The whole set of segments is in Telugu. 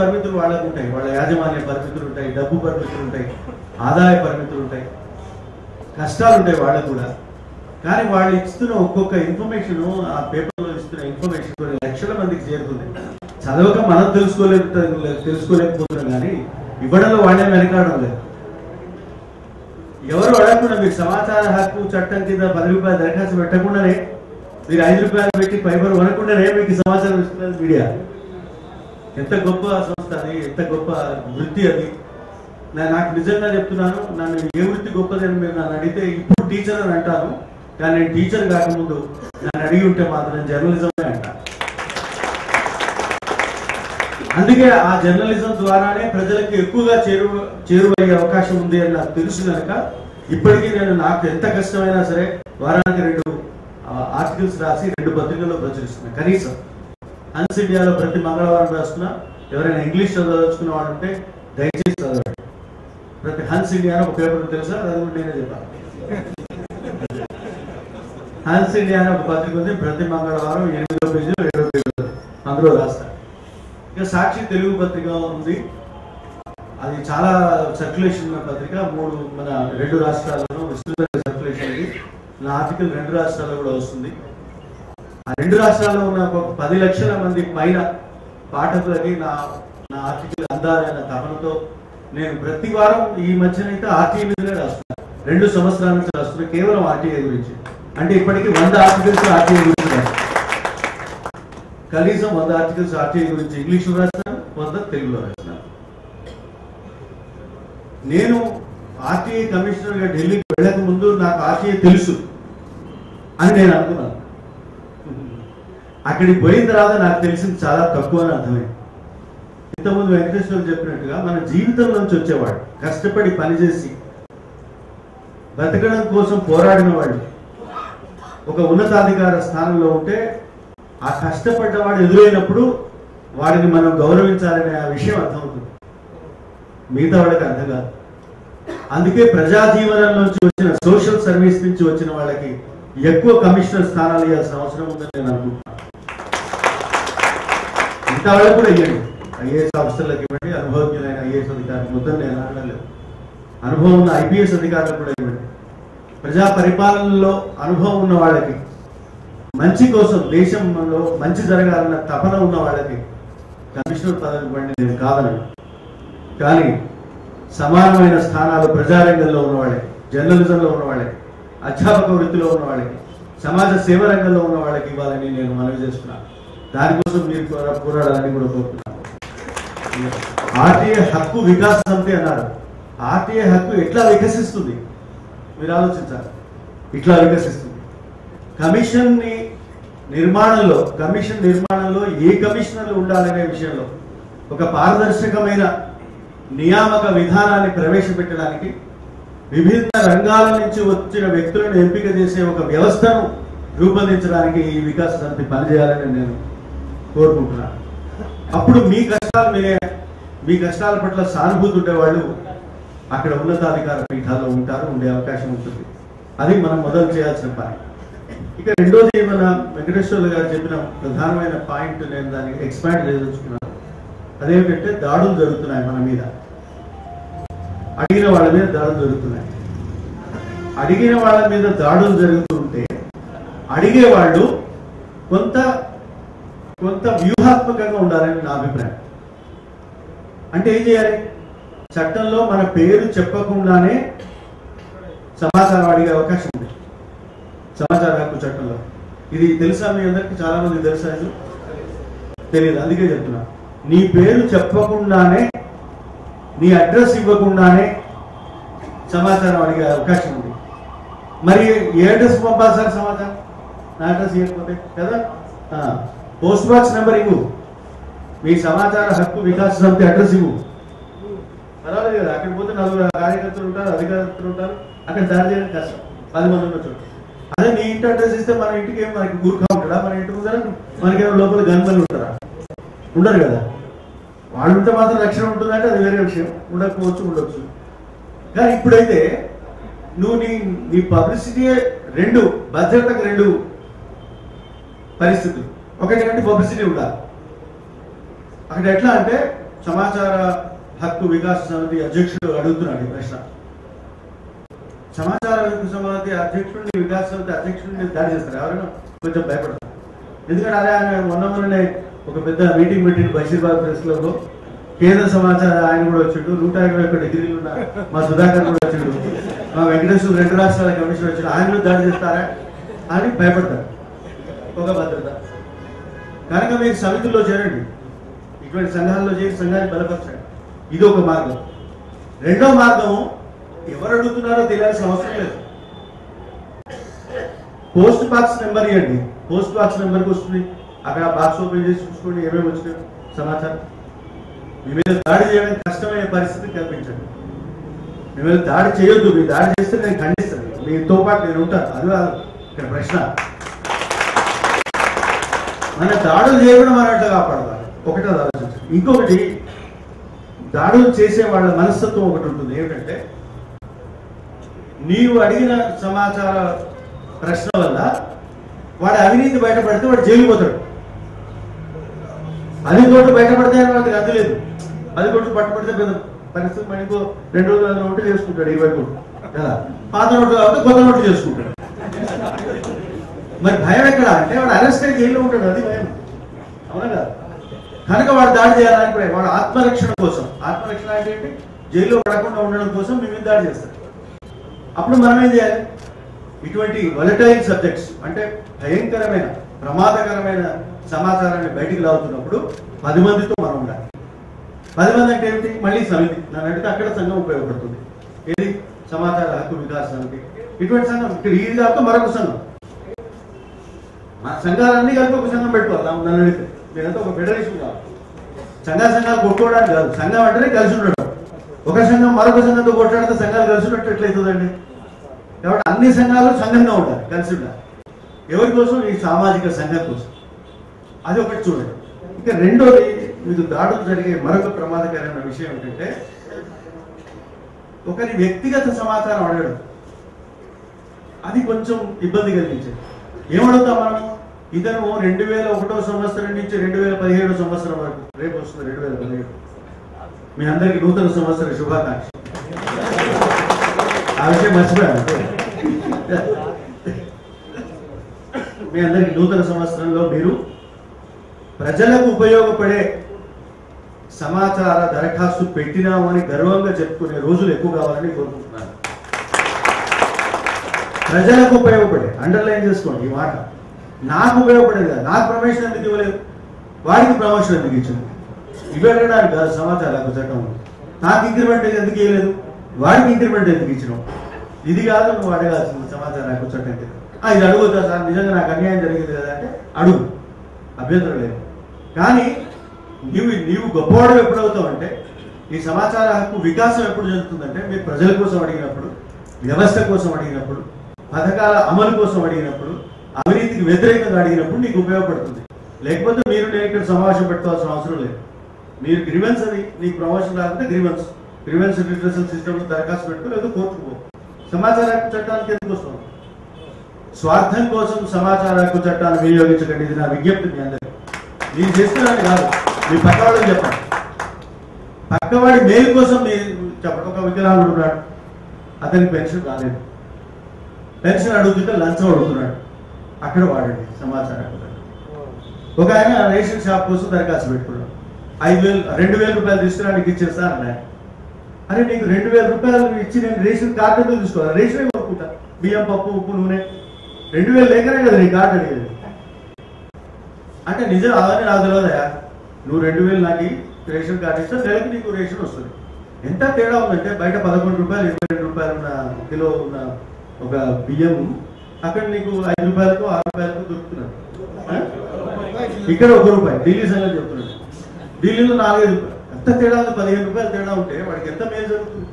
పరిమితులు వాళ్ళకు ఉంటాయి, వాళ్ళ యాజమాన్య పరిమితులు ఉంటాయి, డబ్బు పరిమితులు ఉంటాయి, ఆదాయ పరిమితులు ఉంటాయి, కష్టాలు ఉంటాయి వాళ్ళకు కూడా. కానీ వాళ్ళు ఇస్తున్న ఒక్కొక్క ఇన్ఫర్మేషన్, ఆ పేపర్లో ఇస్తున్న ఇన్ఫర్మేషన్ కొన్ని లక్షల మందికి చేరుతుంది. చదవక మనం తెలుసుకోలేకపోతున్నాం, కానీ ఇవ్వడంలో వాళ్ళే వెనకాడడం లేదు. ఎవరు అడగకుండా మీరు సమాచార హక్కు చట్టం కింద 10 రూపాయలు దరఖాస్తు పెట్టకుండానే, మీరు 5 రూపాయలు పెట్టి పేపర్ కొనకుండానే మీకు సమాచారం ఇస్తున్నది మీడియా. ఎంత గొప్ప సంస్థ అది, ఎంత గొప్ప వృత్తి అది. నాకు నిజంగా చెప్తున్నాను, నన్ను ఏ వృత్తి గొప్పదని మీరు నన్ను అడిగితే ఇప్పుడు టీచర్ అని అంటాను, కానీ నేను టీచర్ కాకముందు నన్ను అడిగి ఉంటే మాత్రం జర్నలిజమే అంటాను. అందుకే ఆ జర్నలిజం ద్వారానే ప్రజలకు ఎక్కువగా చేరువయ్యే అవకాశం ఉంది అని నాకు తెలుసు కనుక ఇప్పటికీ నేను నాకు ఎంత కష్టమైనా సరే వారానికి 2 ఆర్టికల్స్ రాసి 2 పత్రికల్లో ప్రచురిస్తున్నాను. కనీసం హన్స్ ఇండియాలో ప్రతి మంగళవారం రాస్తున్నా. ఎవరైనా ఇంగ్లీష్ చదవచ్చుకున్న వాళ్ళు ఉంటే దయచేసి చదవండి. ప్రతి హన్స్ ఇండియా ఒక పేపర్ తెలుసా, అది కూడా నేనే చెప్పాను. హన్స్ ఇండియా ఒక పత్రిక ఉంది, ప్రతి మంగళవారం 8వ పేజీలో 7వ పేజీలో అందులో రాస్తాను. ఇక సాక్షి తెలుగు పత్రిక ఉంది, అది చాలా సర్క్యులేషన్ ఉన్న పత్రిక. మన 2 రాష్ట్రాలలో విస్తృతంగా సర్క్యులేషన్ ఉంది. నా ఆర్టికల్ 2 రాష్ట్రాల్లో కూడా వస్తుంది. ఆ 2 రాష్ట్రాల్లో ఉన్న ఒక 10 లక్షల మంది పైన పాఠకులకి నా ఆర్టికల్ అందాలన్న తపనతో నేను ప్రతి వారం ఈ మధ్యనైతే ఆర్టీఐ మీదనే రాస్తున్నాను. 2 సంవత్సరాల నుంచి రాస్తున్నా కేవలం ఆర్టీఐ గురించి. అంటే ఇప్పటికీ 100 ఆర్టికల్స్ ఆర్టీఐ గురించి రాస్తాను. కనీసం 100 ఆర్టికల్స్ ఆర్టీఐ గురించి ఇంగ్లీష్లో రాస్తాను, 100 తెలుగులో రాస్తున్నాను. నేను ఆర్టీఐ కమిషనర్ గా ఢిల్లీకి వెళ్ళక ముందు నాకు ఆర్టీఐ తెలుసు అని నేను అనుకున్నాను. అక్కడికి పోయిన తర్వాత నాకు తెలిసింది చాలా తక్కువ అని అర్థమైంది. ఇంతకుముందు వెంకటేశ్వర చెప్పినట్టుగా మన జీవితం నుంచి వచ్చేవాడు, కష్టపడి పనిచేసి బ్రతకడం కోసం పోరాడిన వాళ్ళు ఒక ఉన్నతాధికార స్థానంలో ఉంటే ఆ కష్టపడ్డవాడు ఎదురైనప్పుడు వాడిని మనం గౌరవించాలనే ఆ విషయం అర్థమవుతుంది. మిగతా వాడికి అర్థం కాదు. అందుకే ప్రజా జీవనం నుంచి వచ్చిన సోషల్ సర్వీస్ నుంచి వచ్చిన వాళ్ళకి ఎక్కువ కమిషనర్ స్థానాలు ఇవ్వాల్సిన అవసరం ఉందని నేను అనుకుంటున్నాను. మిగతా వాళ్ళకి కూడా ఇవ్వండి, ఐఏఎస్ ఆఫీసర్లకు ఇవ్వండి, అనుభవజ్ఞులైన ఐఏఎస్ అధికారులకు ముద్దని నేను అనలేదు, అనుభవం ఉన్న ఐపీఎస్ అధికారులకు కూడా ఇవ్వండి. ప్రజా పరిపాలనలో అనుభవం ఉన్న వాళ్ళకి, మంచి కోసం దేశంలో మంచి జరగాలన్న తపన ఉన్న వాళ్ళకి కమిషనర్ పదవి ఇవ్వండి, నేను కాదను. కానీ సమానమైన స్థానాలు ప్రజారంగంలో ఉన్న వాళ్ళకి, జర్నలిజంలో ఉన్న వాళ్ళకి, అధ్యాపక వృత్తిలో ఉన్న వాళ్ళకి, సమాజ సేవ రంగంలో ఉన్న వాళ్ళకి ఇవ్వాలని నేను మనవి చేస్తున్నాను. దానికోసం మీరు పోరాడాలని కూడా కోరుతున్నాను. ఆర్టీఐ హక్కు వికాస సమితి అన్నారు. ఆర్టీఐ హక్కు ఎట్లా వికసిస్తుంది మీరు ఆలోచించాలి. ఇట్లా వికసిస్తుంది. కమిషన్ నిర్మాణంలో ఏ కమిషనర్లు ఉండాలనే విషయంలో ఒక పారదర్శకమైన నియామక విధానాన్ని ప్రవేశపెట్టడానికి, విభిన్న రంగాల నుంచి వచ్చిన వ్యక్తులను ఎంపిక చేసే ఒక వ్యవస్థను రూపొందించడానికి ఈ వికాస సమితి పనిచేయాలని నేను కోరుకుంటున్నాను. అప్పుడు మీ కష్టాల పట్ల సానుభూతి ఉండే వాళ్ళు అక్కడ ఉన్నతాధికార పీఠాల్లో ఉండే అవకాశం ఉంటుంది. అది మనం మొదలు చేయాల్సిన పని. ఇక రెండోది, మన వెంకటేశ్వర్లు గారు చెప్పిన ప్రధానమైన పాయింట్, నేను దాన్ని ఎక్స్పాండ్ చేయదలుచుకున్నాను. అదేమిటంటే దాడులు జరుగుతున్నాయి మన మీద, అడిగిన వాళ్ళ మీద దాడులు జరుగుతున్నాయి. అడిగిన వాళ్ళ మీద దాడులు జరుగుతుంటే అడిగే వాళ్ళు కొంత వ్యూహాత్మకంగా ఉండాలని నా అభిప్రాయం. అంటే ఏం చేయాలి? చట్టంలో మన పేరు చెప్పకుండానే సమాచారం అడిగే అవకాశం ఉంది సమాచార హక్కు చట్టంలో. ఇది తెలుసా మీ అందరికి? చాలా మంది తెలుసా? తెలియదు, అందుకే చెప్తున్నా. నీ పేరు చెప్పకుండానే, నీ అడ్రస్ ఇవ్వకుండానే సమాచారం అడిగే అవకాశం ఉంది. మరి ఏ అడ్రస్ పంపాలి సార్ సమాచారం? నా అడ్రస్ ఇవ్వకపోతే కదా, పోస్ట్ బాక్స్ నెంబర్ ఇవ్వు, మీ సమాచార హక్కు వికాస సమితి అడ్రస్ ఇవ్వు, పర్వాలేదు కదా. అక్కడికి పోతే 4 కార్యకర్తలు ఉంటారు, అధికారులు ఉంటారు, అక్కడ దాడి చేయడం కష్టం, 10 మంది ఉన్న చోటు. అదే నీ ఇంటి అడ్రస్ ఇస్తే మన ఇంటికి ఏం మనకి గూర్ఖా ఉంటాడా? మన ఇంటి ముందర మనకేమో లోపల గన్మెన్లు ఉంటారా? ఉండరు కదా. వాళ్ళు ఉంటే మాత్రం రక్షణ ఉంటుందంటే అది వేరే విషయం, ఉండొచ్చు. కానీ ఇప్పుడైతే నువ్వు నీ పబ్లిసిటీ 2 భద్రతకు 2 పరిస్థితులు. ఒకటి పబ్లిసిటీ ఉండాలి. అక్కడ ఎట్లా అంటే సమాచార హక్కు వికాస సమితి అధ్యక్షుడు అడుగుతున్నాడు ఈ ప్రశ్న. సమాచార హక్కు సమితి అధ్యక్షుడిని వికాస సమితి అధ్యక్షుడిని దాడి చేస్తారు. ఎవరైనా కొంచెం భయపడతారు. ఎందుకంటే అదే ఆయన మొన్ననే ఒక పెద్ద మీటింగ్ పెట్టిండు బషీర్బాద్ ప్రెస్ క్లబ్ లో. కేంద్ర సమాచార ఆయన కూడా వచ్చిండు. 121 డిగ్రీలు ఉన్న మా సుధాకర్ కూడా వచ్చిండు. మా వెంకటేశ్వర 2 రాష్ట్రాల కమిషన్ వచ్చిండు. ఆయన దాడి చేస్తారా అని భయపడతారు. ఒక భద్రత కనుక మీరు సమితుల్లో చేరండి, ఇటువంటి సంఘాల్లో చేరి సంఘాన్ని బలపరచండి. ఇది ఒక మార్గం. రెండో మార్గము, ఎవరు అడుగుతున్నారో తెలియాల్సిన అవసరం లేదు. పోస్ట్ బాక్స్ నెంబర్ ఇవ్వండి. పోస్ట్ బాక్స్ నెంబర్కి వస్తుంది. అక్కడ బాక్స్ ఓపెన్ చేసి చూసుకోండి ఏమేమి వచ్చినాయి సమాచారం. మీ మీద దాడి చేయడానికి కష్టమయ్యే పరిస్థితి కల్పించండి. మీ మీద దాడి చేయొద్దు. మీరు దాడి చేస్తే నేను ఖండిస్తాను. మీతో పాటు నేను ఉంటాను. అది ఇక్కడ ప్రశ్న. మన దాడులు చేయకుండా మనట్టు కాపాడాలి. ఒకటి ఆలోచించండి. ఇంకొకటి, దాడులు చేసే వాళ్ళ మనస్తత్వం ఒకటి ఉంటుంది. ఏమిటంటే, నీవు అడిగిన సమాచార ప్రశ్న వల్ల వాడి అవినీతి బయటపడితే వాడు జైలు పోతాడు. 10 కోట్లు బయటపడితే వాడికి అది లేదు. 10 కోట్లు పట్టుబడితే పెద్ద పరిస్థితి. మనకు 200 నోట్లు చేసుకుంటాడు 20 కోట్లు కదా. పాత నోట్లు కాబట్టి కొత్త నోట్లు చేసుకుంటాడు. మరి భయం ఎక్కడ అంటే వాడు అరెస్ట్ అయ్యి జైల్లో ఉంటాడు. అది భయం. అవునా కదా? కనుక వాడు దాడి చేయాలని వాడు ఆత్మరక్షణ కోసం, ఆత్మరక్షణ అంటే ఏంటి, జైల్లో పడకుండా ఉండడం కోసం మీ మీద దాడి చేస్తారు. అప్పుడు మనం ఏం చేయాలి? ఇటువంటి వలటైల్ సబ్జెక్ట్స్ అంటే భయంకరమైన ప్రమాదకరమైన సమాచారాన్ని బయటికి లాగుతున్నప్పుడు 10 మందితో మనం ఉండాలి. 10 మంది అంటే ఏమిటి? మళ్ళీ సమితి. నన్ను అడిగితే అక్కడ సంఘం ఉపయోగపడుతుంది. ఏది? సమాచార హక్కు వికాస సమితి. ఇటువంటి సంఘం ఇక్కడ ఇది కాక మరొక సంఘం. మన సంఘాలన్నీ కలిపి ఒక సంఘం పెట్టుకోవాలి. నన్ను అడిగితే మీరంతా ఒక ఫెడరేషన్ కాదు. సంఘాలు కొట్టుకోవడానికి కాదు. సంఘం అంటేనే కలిసి ఉండడం. ఒక సంఘం మరొక సంఘంతో కొట్లాడితే సంఘాలు కలిసి ఉన్నట్టు ఎట్లయితుందండి? కాబట్టి అన్ని సంఘాలు సంఘంగా ఉండాలి, కలిసి ఉండాలి. ఎవరి కోసం? ఈ సామాజిక సంఘం కోసం. అది ఒకటి చూడండి. ఇక రెండోది, మీకు దాడులు జరిగే మరొక ప్రమాదకరమైన విషయం ఏంటంటే, ఒకరి వ్యక్తిగత సమాచారం అడగడం. అది కొంచెం ఇబ్బంది కలిగించేది. ఏమడుగుతాం మనం? ఇతను 2001 సంవత్సరం నుంచి 2017 సంవత్సరం వరకు, రేపు వస్తుంది 2017, మీ అందరికి నూతన సంవత్సర శుభాకాంక్ష. ఆ విషయం మర్చిపోయాను. మీ అందరికి నూతన సంవత్సరంలో మీరు ప్రజలకు ఉపయోగపడే సమాచార దరఖాస్తు పెట్టినామని గర్వంగా చెప్పుకునే రోజులు ఎక్కువ కావాలని కోరుకుంటున్నాను. ప్రజలకు ఉపయోగపడే, అండర్లైన్ చేసుకోండి ఈ మాట. నాకు ఉపయోగపడేది కాదు. నాకు ప్రమోషన్ ఎందుకు ఇవ్వలేదు, వాడికి ప్రమోషన్ ఎందుకు ఇచ్చింది, ఇవ్వడానికి కాదు సమాచార హక్కు చట్టం. నాకు ఇంక్రిమెంట్ ఎందుకు ఇవ్వలేదు, వాడికి ఇంక్రిమెంట్ ఎందుకు ఇచ్చినావు, ఇది కాదు నువ్వు అడగాల్సింది సమాచార హక్కు చట్టం కింద. ఇది అడుగుతా సార్, నిజంగా నాకు అన్యాయం జరిగింది కదా అంటే అడుగు, అభ్యంతరం లేదు. కానీ నీవు గొప్పవాడు ఎప్పుడవుతావు అంటే, ఈ సమాచార హక్కు వికాసం ఎప్పుడు జరుగుతుందంటే, మీరు ప్రజల కోసం అడిగినప్పుడు, వ్యవస్థ కోసం అడిగినప్పుడు, పథకాల అమలు కోసం అడిగినప్పుడు, అవినీతికి వ్యతిరేకంగా అడిగినప్పుడు నీకు ఉపయోగపడుతుంది. లేకపోతే నేను ఇక్కడ సమావేశం పెట్టుకోవాల్సిన అవసరం లేదు. మీరు గ్రీవెన్స్ అని, నీకు ప్రమోషన్ రాకుంటే గ్రీవెన్స్ రిట్రెసల్ సిస్టంలో దరఖాస్తు పెట్టుకో, లేదా కోర్టుకు పో. సమాచార హక్కు చట్టానికి ఎందుకు వస్తాం? స్వార్థం కోసం సమాచార హక్కు చట్టాన్ని వినియోగించకండి. ఇది నా విజ్ఞప్తి మీ అందరికీ. నేను చేస్తున్నాను కాదు, మీ పక్కవాడికి చెప్పండి. పక్కవాడి మేలు కోసం మీరు చెప్పండి. ఒక వికలాంగుడు ఉన్నాడు, అతనికి పెన్షన్ రాలేదు, పెన్షన్ అడుగుతుంటే లంచం అడుగుతున్నాడు, అక్కడ వాడండి సమాచార హక్కు చట్టం. ఒక ఆయన రేషన్ షాప్ కోసం దరఖాస్తు పెట్టుకున్నాడు, 2,000 రూపాయలు తీసుకురానికి ఇచ్చేస్తా అన్నాడు. అరే నీకు 2,000 రూపాయలు ఇచ్చి నేను రేషన్ కార్డు ఎందుకు తీసుకోవాలి? రేషన్ కొనుక్కుంటా, బియ్యం, పప్పు, ఉప్పు, నూనె. 2,000 లేకనే కదా నీ కార్డు అడిగేది అంటే. నిజం అవన్నీ నాకు తెలియదయా, నువ్వు 2,000 నాకు రేషన్ కార్డు ఇస్తే నెలకి నీకు రేషన్ వస్తుంది. ఎంత తేడా ఉందంటే, బయట 11 రూపాయలు 22 రూపాయలు ఉన్న కిలో ఉన్న ఒక బియ్యం అక్కడ నీకు 5 రూపాయలకు 6 రూపాయలకు దొరుకుతున్నాడు. ఇక్కడ 1 రూపాయి. ఢిల్లీ సంగతి చెప్తున్నాడు. ఢిల్లీలో 4-5 రూపాయలు. ఎంత తేడా ఉంది? 15 రూపాయలు తేడా ఉంటే వాడికి ఎంత మేలు జరుగుతుంది?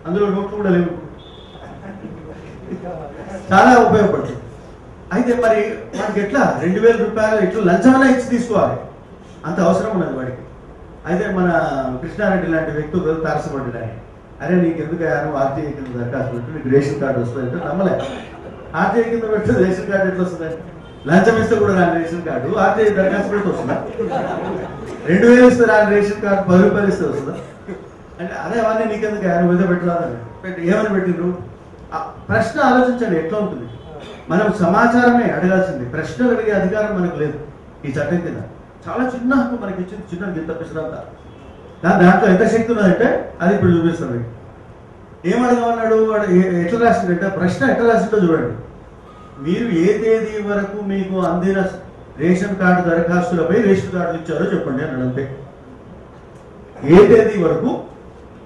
అందులో నోట్లు కూడా లేవు. చాలా ఉపయోగపడుతుంది. అయితే మరి వాడికి ఎట్లా 2,000 రూపాయలు ఇట్లా లంచమైనా ఇచ్చి తీసుకోవాలి, అంత అవసరం ఉన్నది వాడికి. అయితే మన కృష్ణారెడ్డి లాంటి వ్యక్తులు తారసపడ్డాయి. అరే నీకు ఎందుకు నువ్వు ఆర్టీఐ కింద దరఖాస్తు పెట్టు, నీకు రేషన్ కార్డు వస్తుందంటే నమ్మలే. ఆర్టీఐ కింద పెడితే రేషన్ కార్డు ఎట్లా వస్తుందండి? లంచం ఇస్తే కూడా రాని రేషన్ కార్డు ఆర్టీఐ దరఖాస్తు పెట్టి వస్తుందా? 2000 ఇస్తారు ఆ రేషన్ కార్డు 10 రూపాయలు ఇస్తే వస్తుందా అంటే అదే అవన్నీ నీకెందుకు 50 పెట్టరాదని ఏమని పెట్టిండ్రు ప్రశ్న ఆలోచించండి ఎట్లా ఉంటుంది మనం సమాచారమే అడగాల్సింది ప్రశ్నలు అడిగే అధికారం మనకు లేదు ఈ చట్టం కింద చాలా చిన్న హక్కు మనకి ఇచ్చింది చిన్న గింత పిసరంతా దాంట్లో ఎంత శక్తి ఉన్నదంటే అది ఇప్పుడు చూపిస్తాం ఏమడగమన్నాడు వాడు ఎట్లా రాసిందంటే ప్రశ్న ఎట్లా రాసిందో చూడండి మీరు ఏ తేదీ వరకు మీకు అందిన రేషన్ కార్డు దరఖాస్తులపై రేషన్ కార్డులు ఇచ్చారో చెప్పండి అన్నాడు అంతే ఏ తేదీ వరకు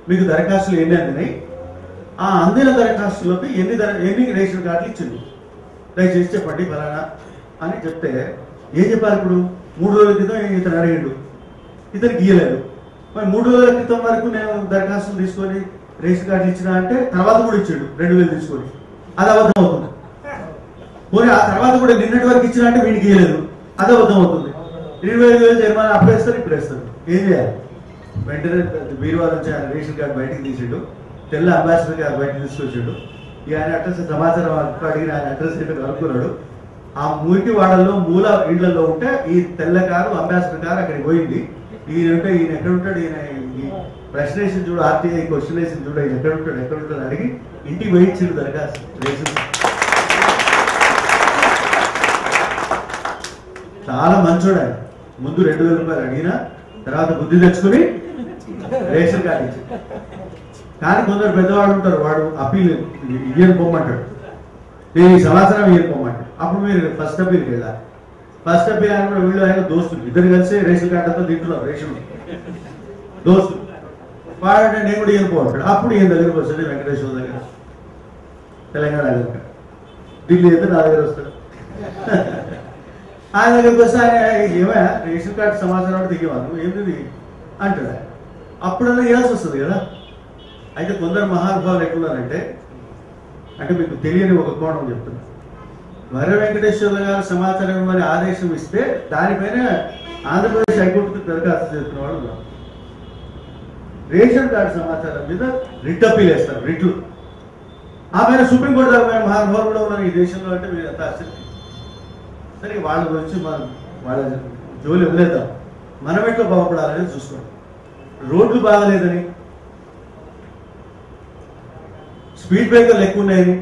మీకు దరఖాస్తులు ఎన్ని అందినాయి ఆ అందిన దరఖాస్తులపై ఎన్ని రేషన్ కార్డులు ఇచ్చింది దయచేసి చెప్పండి ఫలానా అని చెప్తే ఏం చెప్పారు ఇప్పుడు 3 రోజుల క్రితం ఇతను అడిగాడు ఇతనికి గీయలేదు మరి 3 రోజుల క్రితం వరకు నేను దరఖాస్తులు తీసుకొని రేషన్ కార్డులు ఇచ్చినా అంటే తర్వాత కూడా ఇచ్చాడు 2000 తీసుకొని అది అబద్ధం అవుతుంది పోనీ ఆ తర్వాత కూడా నిన్నటి వరకు ఇచ్చినా అంటే వీడికి గీయలేదు అది అబద్ధం అవుతుంది 25,000 జరిమానా అప్పుడేస్తారు ఇప్పుడు వేస్తారు ఏం చేయాలి వెంటనే వీరవారం నుంచి ఆయన రేషన్ కార్డు బయటకు తీసాడు తెల్ల అంబాసిడర్ గారు బయటకు తీసుకొచ్చాడు ఇక ఆయన అడ్రస్ సమాచారం అడిగిన ఆయన అడ్రస్ ఏంటో కనుక్కున్నాడు ఆ మురికి వాడల్లో మూల ఇళ్లలో ఉంటే ఈ తెల్ల కారు అంబాసిడర్ కారు అక్కడికి పోయింది ఈయన ఉంటే ఈయన ఎక్కడ ఉంటాడు ఈయన ప్రశ్న వేసింది చూడు ఆర్టీఐ క్వశ్చన్ వేసింది చూడు ఈయన ఎక్కడ ఉంటాడు అడిగి ఇంటికి వేయించిండు దరఖాస్తు రేషన్ చాలా మంచోడు ఆయన ముందు 2,000 రూపాయలు అడిగినా తర్వాత బుద్ధి తెచ్చుకుని రేషన్ కార్డు ఇచ్చి కానీ కొందరు పెద్దవాడు ఉంటారు వాడు అప్పీల్ ఇయ్యని పొమ్మంటాడు నేను ఈ సమాచారం ఇయ్యని పొమ్మంటాడు అప్పుడు మీరు ఫస్ట్ అప్పీల్కి వెళ్ళాలి ఫస్ట్ అప్పీల్ ఆయన కూడా వీళ్ళు ఆయన దోస్తులు ఇద్దరు కలిసి రేషన్ కార్డుతో తింటున్నారు రేషన్ దోస్తులు వాడంటే నేను కూడా ఇయ్యని పోమంటాడు అప్పుడు ఈయన దగ్గరకు వస్తుంది వెంకటేశ్వర దగ్గర తెలంగాణ దగ్గర ఢిల్లీ అయితే నా దగ్గర వస్తాడు ఆయన దగ్గరికి వస్తే ఆయన ఏమైనా రేషన్ కార్డు సమాచారం దిగేవాళ్ళు ఏంటిది అంటాడు అప్పుడన్నా ఇవ్వాల్సి వస్తుంది కదా అయితే కొందరు మహానుభావులు ఎట్లున్నారంటే అంటే మీకు తెలియని ఒక కోణం చెప్తున్నా వర వెంకటేశ్వర్ల గారు సమాచారం ఇవ్వమని ఆదేశం ఇస్తే దానిపైన ఆంధ్రప్రదేశ్ హైకోర్టుకు దరఖాస్తు చేస్తున్న వాళ్ళు ఉన్నారు రేషన్ కార్డు సమాచారం మీద రిట్ అప్పీల్ వేస్తారు రిట్లు ఆ పైన సుప్రీంకోర్టు దాకా మహానుభావులు కూడా ఉన్నారు ఈ దేశంలో అంటే మీరు ఎంత ఆశ్చర్యం సరే వాళ్ళ గురించి మనం వాళ్ళ జోలి వదిలేద్దాం మనం ఎట్లా బాగుపడాలని చూసుకోండి రోడ్లు బాగలేదని స్పీడ్ బ్రేకర్లు ఎక్కువ ఉన్నాయని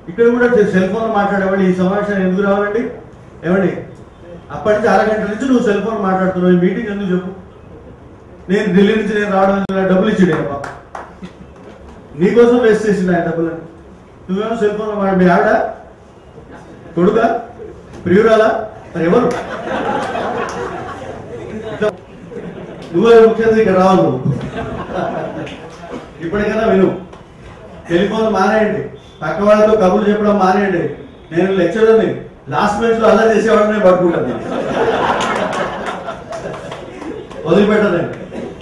ఇక్కడ కూడా సెల్ ఫోన్ మాట్లాడేవాళ్ళు ఈ సమావేశాన్ని ఎందుకు రావాలండి ఏమండి అప్పటి నుంచి అరగంట నుంచి నువ్వు సెల్ ఫోన్ మాట్లాడుతున్నావు ఈ మీటింగ్ ఎందుకు చెప్పు నేను ఢిల్లీ నుంచి నేను రావడం డబ్బులు ఇచ్చిండు నీకోసం వేస్ట్ చేసిండు ఆయన డబ్బులని నువ్వేమో సెల్ ఫోన్ మాట్లాడు మీ ఆవిడ కొడుక ప్రియురాలా మరి ఎవరు నువ్వే ముఖ్యంగా ఇక్కడ రావాలి ఇప్పటికైనా విను టెలిఫోన్ మానేయండి పక్క వాళ్ళతో కబుర్లు చెప్పడం మానేయండి నేను లెక్చరర్ని లాస్ట్ బెంచ్ లో అలా చేసేవాడిని పట్టుకుంటాను వదిలిపెట్టదండి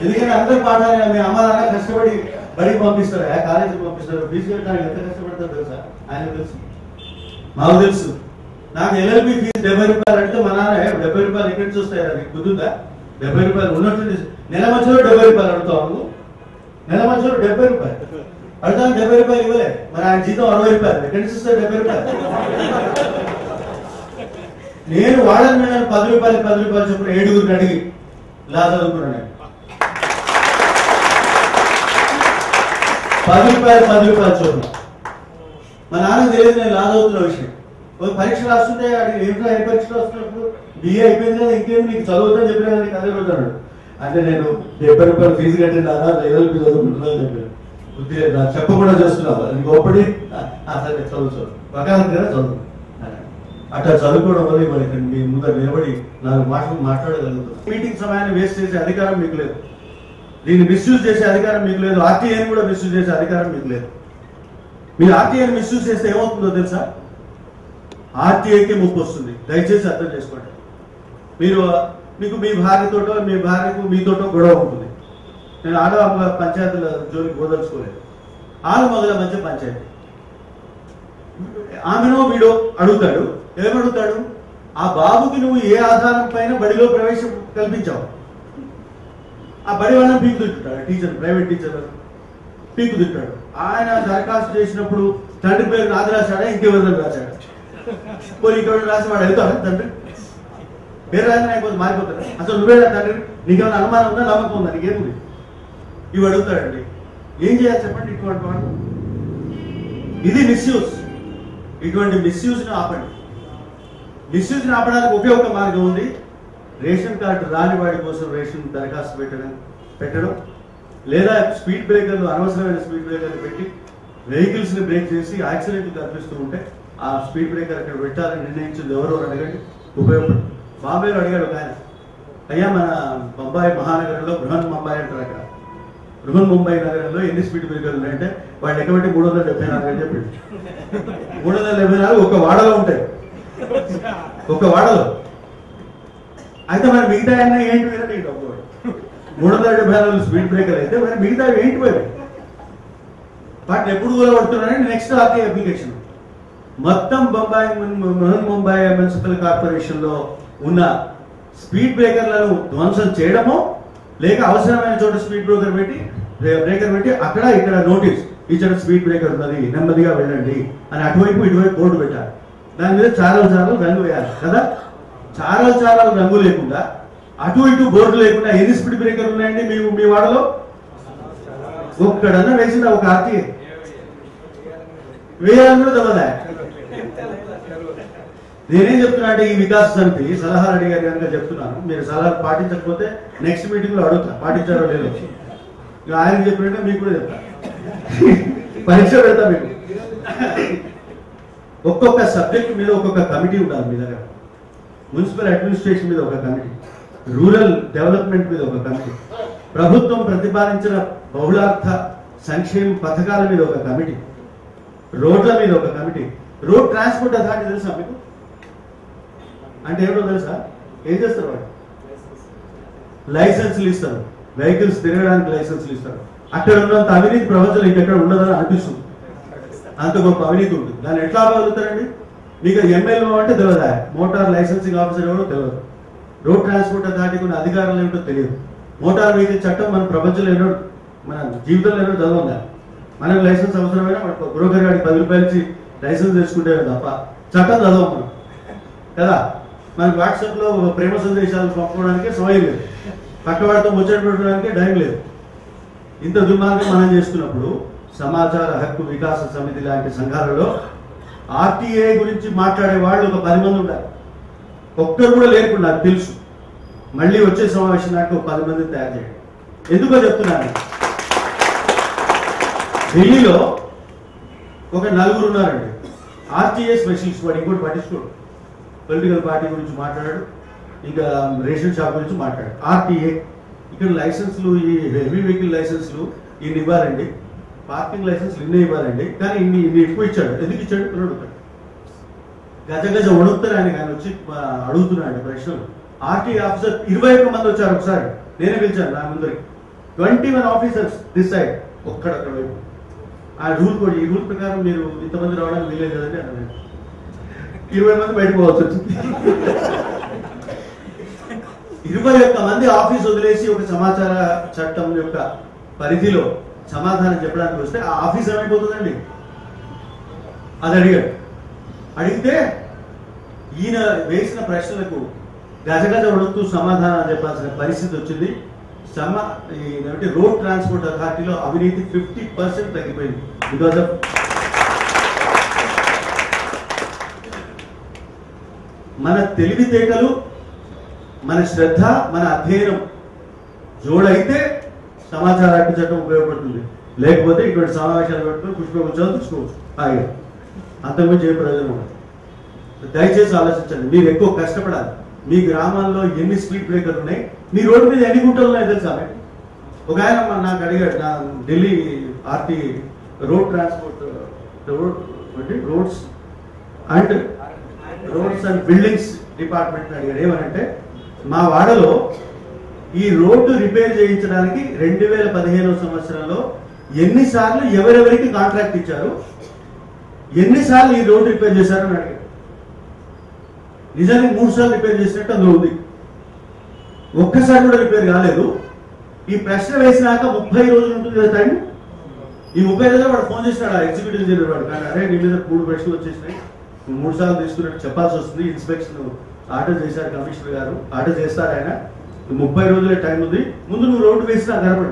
ఎందుకంటే అందరూ పాఠాలు మీ అమ్మ నాన్న కష్టపడి బడికి పంపిస్తారు కాలేజీకి పంపిస్తారు ఫీజు కట్టడానికి ఎంత కష్టపడతారు తెలుసా ఆయన తెలుసు మాకు తెలుసు నాకు ఎల్ఎల్బి ఫీజు 70 రూపాయలు అంటే మా నాన్న 70 రూపాయలు ఇక్కడ నుంచి వస్తాయి అది కుదురుతా 70 రూపాయలు ఉన్నట్టు నెల మధ్యలో 70 రూపాయలు అడుగుతావు నువ్వు నెల మధ్యలో 70 రూపాయలు అడుగుతాను 70 రూపాయలు ఇవ్వలే మరి ఆయన జీతం 60 రూపాయలు ఎక్కడి నుంచి వస్తాయి 70 రూపాయలు నేను వాడని నేను 10 రూపాయలు చొప్పున 7గురికి అడిగి ఇలా చదువుకున్నాను నేను 10 రూపాయలు చొప్పున మా నాన్నకు తెలియదు నేను లా చదువుతున్న విషయం ఒక పరీక్ష రాస్తుంటే ఏమిటో ఏ పరీక్ష రాస్తున్నప్పుడు బిఏ అయిపోయింది కదా ఇంకేం నీకు చదువుతాను చెప్పినా కదా నీకు అదే చదువుతాడు అంటే నేను 70 రూపాయలు ఫీజు కట్టిన ఎల్ఎల్బి చదువుకుంటున్నాను చెప్పాను బుద్ధి లేదు నాకు చెప్పకుండా చేస్తున్నావు నీకు ఒప్పటి సరే చదువు వకాలత్ కదా చదువు అట్లా చదువుకోవడం వల్ల మనకి మీ ముందర నిలబడి 4 మాటలు మాట్లాడగలుగుతాం మీటింగ్ సమయాన్ని వేస్ట్ చేసే అధికారం మీకు లేదు దీన్ని మిస్యూజ్ చేసే అధికారం మీకు లేదు ఆర్టీఐని కూడా మిస్యూజ్ చేసే అధికారం మీకు లేదు మీరు ఆర్టీఐని మిస్యూజ్ చేస్తే ఏమవుతుందో తెలుసా ఆర్టీఐకి ముప్పు వస్తుంది దయచేసి అర్థం చేసుకోండి మీకు మీ భార్యతోటో మీ భార్యకు మీతోటో గొడవ ఉంటుంది నేను ఆడవాళ్ళ పంచాయతీల జోలికి పోదలుచుకోలేదు ఆరు మొదల మధ్య పంచాయతీ ఆమెనో వీడో అడుగుతాడు ఏమడుగుతాడు ఆ బాబుకి నువ్వు ఏ ఆధారం పైన బడిలో ప్రవేశం కల్పించావు ఆ బడి వాళ్ళని పీకు తింటాడు టీచర్ ప్రైవేట్ టీచర్ పీకు తింటాడు ఆయన దరఖాస్తు చేసినప్పుడు తండ్రి పేరు నాది రాశాడా ఇంకెవరిని రాశాడా పోనీ ఇక్కడ రాసి వాడు వెళ్తాడు తండ్రి పేరు రాజధాని అయిపోతుంది, మారిపోతారు. అసలు నువ్వే తండ్రి, నీకేమైనా అనుమానం ఉందా, నమ్మకం ఉందా, నీకేముంది? ఇవి అడుగుతాడండి. ఏం చేయాలి చెప్పండి ఇటువంటి వాడు? ఇది మిస్యూజ్. ఇటువంటి మిస్యూజ్ని ఆపండి. మిస్యూజ్ని ఆపడానికి ఒకే ఒక మార్గం ఉంది. రేషన్ కార్డు రాని వాడి కోసం రేషన్ దరఖాస్తు పెట్టడం, లేదా స్పీడ్ బ్రేకర్లు, అనవసరమైన స్పీడ్ బ్రేకర్లు పెట్టి వెహికల్స్ని బ్రేక్ చేసి యాక్సిడెంట్లు కనిపిస్తూ ఉంటే ఆ స్పీడ్ బ్రేకర్ అక్కడ పెట్టాలని నిర్ణయించింది ఎవరో అడగండి, ఉపయోగపడుతుంది. బాంబేలో అడిగాడు ఒక ఆయన, అయ్యా మన బొంబాయి మహానగరంలో బృహన్ ముంబై అంటారు, అక్కడ బృహన్ ముంబై నగరంలో ఎన్ని స్పీడ్ బ్రేకర్లు ఉన్నాయంటే వాళ్ళు ఎక్కబెట్టి 374 అని చెప్పి 374 ఒక వాడలో ఉంటాయి, ఒక వాడలో. అయితే మరి మిగతా అన్న ఏంటి వేరే 374 స్పీడ్ బ్రేకర్ అయితే మరి మిగతా ఏంటి పోయి వాటిని ఎప్పుడు కూలగొడుతున్నారని నెక్స్ట్ ఆర్టీ అప్లికేషన్. మొత్తం ముంబై మున్సిపల్ కార్పొరేషన్ లో ఉన్న స్పీడ్ బ్రేకర్లను ధ్వంసం చేయడమో, లేక అవసరమైన చోట స్పీడ్ బ్రేకర్ పెట్టి అక్కడ ఇక్కడ నోటీస్ ఇచ్చిన స్పీడ్ బ్రేకర్ ఉన్నది, నెమ్మదిగా వెళ్ళండి అని అటువైపు ఇటువైపు బోర్డు పెట్టాలి. దాని మీద చారలు రంగు వేయాలి కదా. చారలు రంగు లేకుండా, అటు ఇటు బోర్డు లేకుండా ఎన్ని స్పీడ్ బ్రేకర్లు ఉన్నాయండి మీ వాడలో? ఒక్కడన్నా వేసిందా ఒక ఆర్టీఏ? వేయాలని కూడా తెలదా. నేనేం చెప్తున్నా అంటే ఈ వికాస్ సమితి సలహాలు అడిగారు కనుక చెప్తున్నాను. మీరు సలహాలు పాటించకపోతే నెక్స్ట్ మీటింగ్ లో అడుగుతా పాటించారో లేదో. ఆయన చెప్పినట్టే మీకు కూడా చెప్తా, పరీక్ష పెడతా మీకు. ఒక్కొక్క సబ్జెక్ట్ మీద ఒక్కొక్క కమిటీ ఉండాలి మీ దగ్గర. మున్సిపల్ అడ్మినిస్ట్రేషన్ మీద ఒక కమిటీ, రూరల్ డెవలప్మెంట్ మీద ఒక కమిటీ, ప్రభుత్వం ప్రతిపాదించిన బహుళార్థ సంక్షేమ పథకాల మీద ఒక కమిటీ, రోడ్ల మీద ఒక కమిటీ. రోడ్ ట్రాన్స్పోర్ట్ అథారిటీ తెలుసా మీకు? అంటే ఏమిటో తెలుసా? ఏం చేస్తారు వాళ్ళు? లైసెన్స్లు ఇస్తారు, వెహికల్స్ తిరగడానికి లైసెన్స్లు ఇస్తారు. అక్కడ ఉన్నంత అవినీతి ప్రపంచంలో ఇంకెక్కడ ఉండదని అనిపిస్తుంది. అంత గొప్ప అవినీతి ఉంటుంది. దాన్ని ఎట్లా ఆపగలుగుతారండి? మీకు ఎమ్మెల్యే అంటే తెలియదా? మోటార్ లైసెన్సింగ్ ఆఫీసర్ ఎవరో తెలియదు. రోడ్ ట్రాన్స్పోర్ట్ అథారిటీకి ఉన్న అధికారులు ఏమిటో తెలియదు. మోటార్ వెహికల్ చట్టం మన ప్రపంచంలో ఎన్నో, మన జీవితంలో ఎన్నో చదవంగా. మనకు లైసెన్స్ అవసరమైన బ్రోకర్ గారికి 10 రూపాయలు ఇచ్చి లైసెన్స్ తెచ్చుకుంటే తప్ప చట్టం చదవం మనం కదా. మనకి వాట్సాప్ లో ప్రేమ సందేశాలు పంపుకోవడానికి సమయం లేదు, పక్కవాడితో ముచ్చట పెట్టడానికి టైం లేదు. ఇంత దుర్మార్గం మనం చేస్తున్నప్పుడు సమాచార హక్కు వికాస సమితి లాంటి సంఘాలలో ఆర్టీఏ గురించి మాట్లాడే వాళ్ళు ఒక 10 మంది ఉండాలి. ఒక్కరు కూడా లేకుండా నాకు తెలుసు. మళ్ళీ వచ్చే సమావేశం నాకు 10 మందిని తయారు చేయండి. ఎందుకో చెప్తున్నాను. ఢిల్లీలో ఒక 4 ఉన్నారండి ఆర్టీఏ స్పెషలిస్ట్. వాడు ఇంకోటి పట్టించుకోడు, పొలిటికల్ పార్టీ గురించి మాట్లాడాడు, ఇంకా రేషన్ షాప్ గురించి మాట్లాడాడు. ఆర్టీఏ ఇక్కడ లైసెన్స్లు, ఈ హెవీ వెహికల్ లైసెన్స్లు ఇన్ని ఇవ్వాలండి, పార్కింగ్ లైసెన్స్లు ఇన్ని ఇవ్వాలండి, కానీ ఇన్ని ఎక్కువ ఇచ్చాడు. ఎందుకు ఇచ్చాడు? గజ వణుకుతారు ఆయన. కానీ వచ్చి అడుగుతున్నాడు ప్రశ్నలు. ఆర్టీ ఆఫీసర్ 21 మంది వచ్చారు ఒకసారి, నేనే పిలిచాను నా ముందరికి. 21 ఆఫీసర్స్ దిస్ సైడ్, ఒక్కడక్కడ వైపు. ఆ రూల్ కూడా, ఈ రూల్ ప్రకారం మీరు ఇంతమంది రావడానికి వీలేదు కదండి అన్నాడు. 20 మంది బయటకు పోవచ్చు వచ్చింది. 21 మంది ఆఫీస్ వదిలేసి ఒక సమాచార చట్టం యొక్క పరిధిలో సమాధానం చెప్పడానికి వస్తే ఆ ఆఫీస్ ఏమైపోతుందండి? అది అడిగాడు. అడిగితే ఈయన వేసిన ప్రశ్నలకు గజగజ వణుకుతూ సమాధానం చెప్పాల్సిన పరిస్థితి వచ్చింది. రోడ్ ట్రాన్స్పోర్ట్ అథారిటీలో అవినీతి 50% తగ్గిపోయింది. బికాజ్ ఆఫ్ మన తెలివితేటలు, మన శ్రద్ధ, మన అధ్యయనం జోడైతే సమాచార హక్కు చట్టం ఉపయోగపడుతుంది. లేకపోతే ఇటువంటి సమావేశాలు పెట్టుకుని పుష్పగుచ్చాలు తీసుకోవచ్చు హాయిగా. అంతకుమించి ఏ ప్రయోజనం ఉండదు. దయచేసి ఆలోచించండి. మీరు ఎక్కువ కష్టపడాలి. మీ గ్రామాల్లో ఎన్ని స్పీడ్ బ్రేకర్లు ఉన్నాయి, మీ రోడ్డు మీద ఎన్ని గుంటలు ఉన్నాయి తెలుసా? ఒక ఆయన నాకు అడిగాడు, నా Delhi RT road transport roads and buildings department అడిగాడు. ఏమనంటే మా వాడలో ఈ రోడ్డు రిపేర్ చేయించడానికి 2015 సంవత్సరంలో ఎన్నిసార్లు ఎవరెవరికి కాంట్రాక్ట్ ఇచ్చారు, ఎన్నిసార్లు ఈ రోడ్డు రిపేర్ చేశారని అడిగాడు. నిజానికి 3 సార్లు రిపేర్ చేసినట్టు అందులో ఉంది. ఒక్కసారి కూడా రిపేర్ కాలేదు. ఈ ప్రశ్న వేసినాక 30 రోజులు ఉంటుంది కదా టైం. ఈ 30 రోజుల్లో వాడు ఫోన్ చేసినాడు ఆ ఎగ్జిక్యూటివ్ ఇంజనీర్ వాడు. కానీ అరే నీ మీద 3 ప్రశ్నలు వచ్చేసినాయి, 3 సార్లు తీసుకున్నట్టు చెప్పాల్సి వస్తుంది, ఇన్స్పెక్షన్ ఆటో చేశారు కమిషనర్ గారు, ఆటో చేస్తారు ఆయన, 30 రోజులే టైం ఉంది, ముందు నువ్వు రోడ్డు వేసినా కనపడు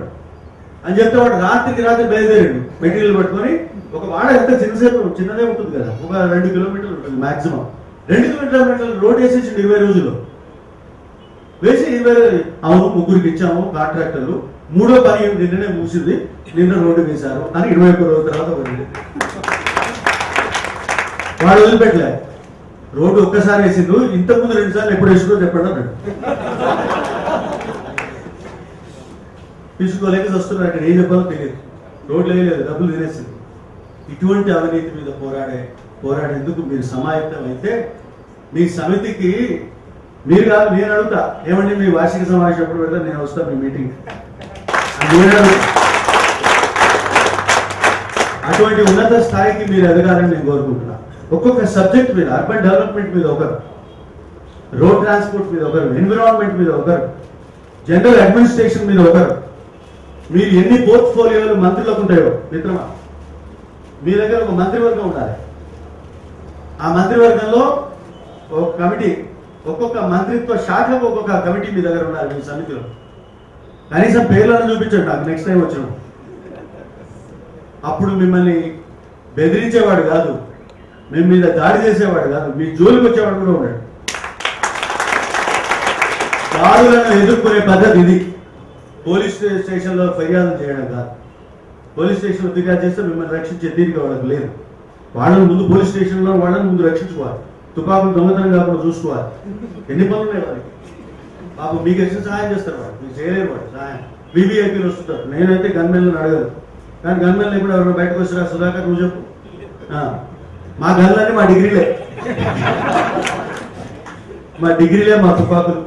అని చెప్తే వాడు రాత్రికి రాత్రి బయలుదేరాడు మెటీరియల్ పట్టుకొని. ఒక వాడ ఎంత చిన్నదే ఉంటుంది కదా, ఒక 2 కిలోమీటర్లు ఉంటుంది మాక్సిమం. 2 కిలోమీటర్లు రోడ్ వేసేసి 20 రోజుల్లో వేసి 20 అవును 3కి ఇచ్చాము కాంట్రాక్టర్లు, 3వ పని నిన్ననే మూసింది, నిన్న రోడ్డు వేశారు అని 21 రోజుల తర్వాత వచ్చింది. వాడు వదిలిపెట్టలే, రోడ్డు ఒక్కసారి వేసిండు, ఇంతకుముందు 2 సార్లు ఎప్పుడు వేసిందో చెప్పండి అన్నాడు. తీసుకోలేక వస్తున్నారు, అక్కడ ఏం చెప్పాలో తెలియదు, రోడ్లు వేయలేదు, డబ్బులు తినేసింది. ఇటువంటి అవినీతి మీద పోరాడేందుకు మీరు సమాయత్తం అయితే మీ సమితికి మీరు కాదు, నేను అడుగుతా, ఏమండి మీ వార్షిక సమావేశం ఎప్పుడు పెడతా, నేను వస్తాను మీ మీటింగ్. అటువంటి ఉన్నత స్థాయికి మీరు ఎదగాలని నేను కోరుకుంటున్నా. ఒక్కొక్క సబ్జెక్ట్ మీద, అర్బన్ డెవలప్మెంట్ మీద ఒకరు, రోడ్ ట్రాన్స్పోర్ట్ మీద ఒకరు, ఎన్విరాన్మెంట్ మీద ఒకరు, జనరల్ అడ్మినిస్ట్రేషన్ మీద ఒకరు. మీరు ఎన్ని పోర్ట్ఫోలియోలు మంత్రులకు ఉంటాయో మిత్రమా, మీ దగ్గర ఒక మంత్రివర్గం ఉండాలి. ఆ మంత్రివర్గంలో ఒక కమిటీ, ఒక్కొక్క మంత్రిత్వ శాఖకు ఒక్కొక్క కమిటీ మీ దగ్గర ఉండాలి మీ సమితిలో. కనీసం పేర్లను చూపించండి నాకు నెక్స్ట్ టైం వచ్చిన. అప్పుడు మిమ్మల్ని బెదిరించేవాడు కాదు, మీ మీద దాడి చేసేవాడు కాదు, మీ జోలికి వచ్చేవాడు కూడా ఉన్నాడు. దాడులను ఎదుర్కొనే పద్ధతి ఇది. పోలీస్ స్టేషన్లో ఫిర్యాదు చేయడం కాదు. పోలీస్ స్టేషన్లో ఫిర్యాదు చేస్తే మిమ్మల్ని రక్షించే తీరిక వాళ్ళకి లేదు. వాళ్ళని ముందు పోలీస్ స్టేషన్లో వాళ్ళని ముందు రక్షించుకోవాలి, తుపాకులు దొంగతనం కాకుండా చూసుకోవాలి. ఎన్ని పనులు ఉన్నాయి వాళ్ళకి. పాపం మీకు ఎక్స్ట్రా సహాయం చేస్తారు వాడు, మీకు చేయలేరు వాడు సహాయం. బీబీఐపీలు వస్తుంటారు, నేనైతే గన్మెన్లను అడగదు, కానీ గన్మెన్లు ఇప్పుడు ఎవరు బయటకు వచ్చినా సుధాకర్ నువ్వు చెప్పు. మా గన్లన్నీ మా డిగ్రీలే, మా డిగ్రీలే మా తుపాకులు,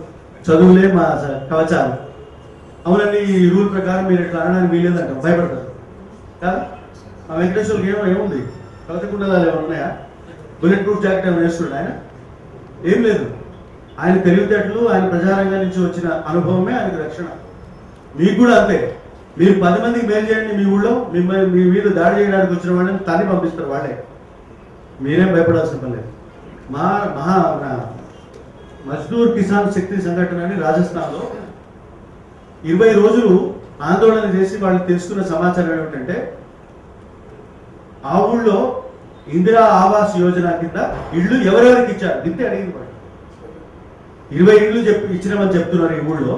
చదువులే మా కవచాలు. అవునండి, ఈ రూల్ ప్రకారం మీరు ఇట్లా అనడానికి వీలేదంటాం, భయపడతారు కదా. ఆ వెంకటేశ్వర్కి ఏముంది, కవచకుండలాలు ఏమైనా ఉన్నాయా, బుల్లెట్ ప్రూఫ్ జాకెట్ ఏమైనా వేస్తున్నాడు ఆయన? ఏం లేదు. ఆయన తెలివితేటలు, ఆయన ప్రజారంగం నుంచి వచ్చిన అనుభవమే ఆయనకు రక్షణ. మీకు కూడా అంతే. మీరు 10 మందికి మేలు చేయండి, మీ ఊళ్ళో మిమ్మల్ని మీ మీద దాడి చేయడానికి వచ్చిన వాళ్ళని తన్ని పంపిస్తారు వాళ్ళే, మీరేం భయపడాల్సిన పని లేదు. మజ్దూర్ కిసాన్ శక్తి సంఘటన అని రాజస్థాన్లో 20 రోజులు ఆందోళన చేసి వాళ్ళు తెలుసుకున్న సమాచారం ఏమిటంటే, ఆ ఊళ్ళో ఇందిరా ఆవాస్ యోజన కింద ఇళ్ళు ఎవరెవరికి ఇచ్చారు ఇంతే అడిగింది వాళ్ళు. 20 ఇళ్ళు ఇచ్చినామని చెప్తున్నారు ఈ ఊళ్ళో.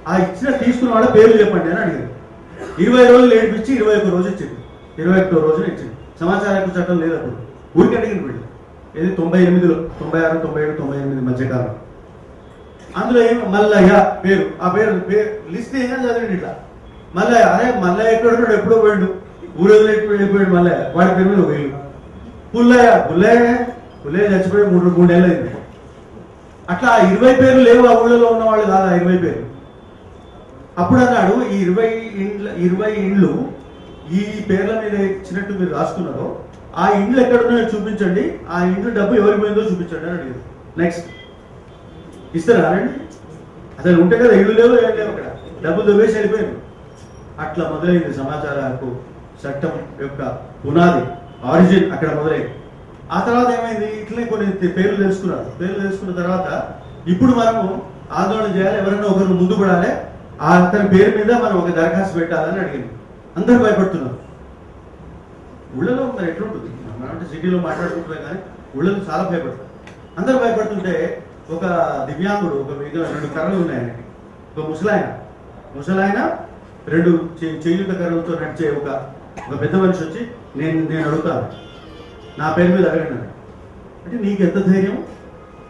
ఆ ఇచ్చిన తీసుకున్న వాళ్ళ పేర్లు చెప్పండి అని అడిగింది. 20 రోజులు ఏడిపించి 21 రోజు ఇచ్చింది, 21 రోజున ఇచ్చింది. సమాచార హక్కు చట్టం లేదు అప్పుడు, ఊరికి అడిగింది వీళ్ళు. ఏది 98లో, 96, 97, 98 మధ్యకాలం. అందులో ఏమో మల్లయ్య పేరు, ఆ పేరు లిస్ట్ ఏమైనా చదివండి ఇట్లా. మల్లయ్య, అరే మల్లయ్య ఎక్కడ ఎప్పుడో పోయాడు, ఊరేళ్ళు వెళ్ళిపోయాడు మల్లయ్య, వాడి పేరు మీద 1000. పుల్లయ్య చచ్చిపోయి 3 ఏళ్ళు అయింది. అట్లా 20 పేర్లు లేవు ఆ ఊళ్ళలో ఉన్న వాళ్ళు కాదు, 20 పేర్లు. అప్పుడు అన్నాడు, ఈ 20 ఇండ్లు ఈ పేర్ల మీద ఇచ్చినట్టు మీరు రాసుకున్నారో ఆ ఇండ్లు ఎక్కడున్నాయో చూపించండి, ఆ ఇండ్లు డబ్బు ఎవరికి పోయిందో చూపించండి అని అడిగింది. నెక్స్ట్ ఇస్తారా అండి, అసలు ఉంటే కదా ఇల్లు లేవు, ఏం లేవు, అక్కడ డబ్బు దొబ్బేసి వెళ్ళిపోయింది. అట్లా మొదలైంది సమాచార హక్కు చట్టం యొక్క పునాది, ఆరిజిన్ అక్కడ మొదలైంది. ఆ తర్వాత ఏమైంది, ఇట్లనే కొన్ని పేర్లు తెలుసుకున్నారు. పేర్లు తెలుసుకున్న తర్వాత ఇప్పుడు మనము ఆందోళన చేయాలి, ఎవరైనా ఒకరిని ముందు పడాలి, అతని పేరు మీద మనం ఒక దరఖాస్తు పెట్టాలని అడిగింది. అందరూ భయపడుతున్నారు. ఊళ్ళలో మరి ఎట్లుంటుంది, మనం అంటే సిటీలో మాట్లాడుకుంటున్నాం కానీ ఊళ్ళలో చాలా భయపడతారు. అందరూ భయపడుతుంటే ఒక దివ్యాంగుడు, ఒక 2 కర్రలు ఉన్నాయని, ఒక ముసలాయన 2 చేయుత కర్రలతో నడిచే ఒక పెద్ద మనిషి వచ్చి నేను అడుగుతాను, నా పేరు మీద అడగండి అంటే, నీకు ఎంత ధైర్యం,